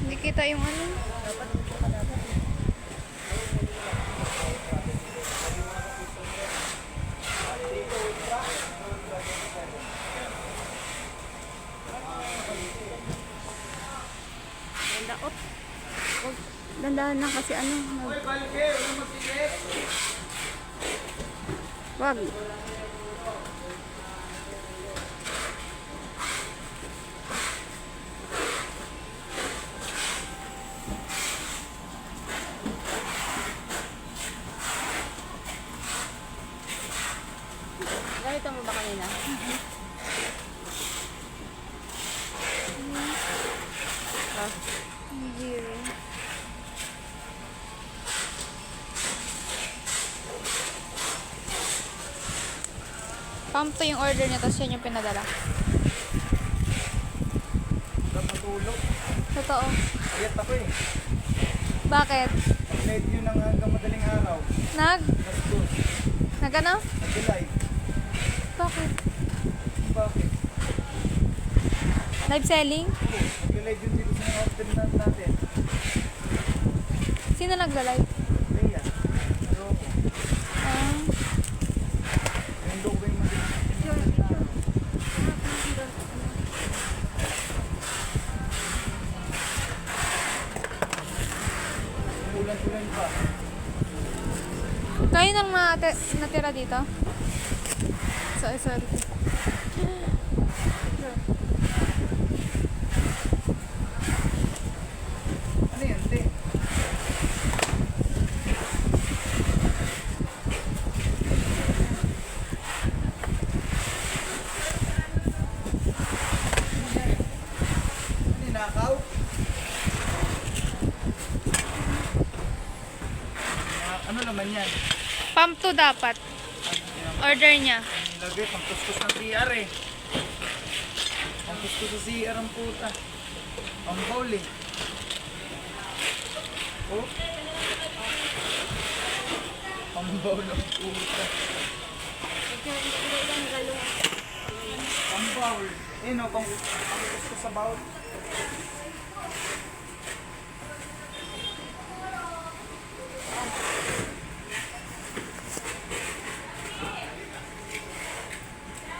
Hindi kita yung ano. Daot. Dandahan lang kasi ano. Wag. Ganito mo ba kanina? Zero. Pump to yung order niya, tapos yan yung pinadala. Matulog. Totoo. Ayat ako eh. Bakit? Pag-live nyo ng hanggang madaling araw. Bastos. Nag ano? Nag-live. Bakit? Bakit? Live selling? Nag-live yun dito sa mga order natin. Sino nagla-live? Leia. Roko. Ah. Yung logo yung madaling. Ulan-ulan pa. Kayo nang natira dito? Sorry. Ano yan, te? Ninakaw? Ano naman yan? Pump to dapat. Order niya. Nilagay, pangkuskus ng CR eh. Pangkuskus sa CR ang puta. Ang bowl eh. Oh. Ang bowl ang puta. Ang bowl. Eh no, pangkuskus sa bowl.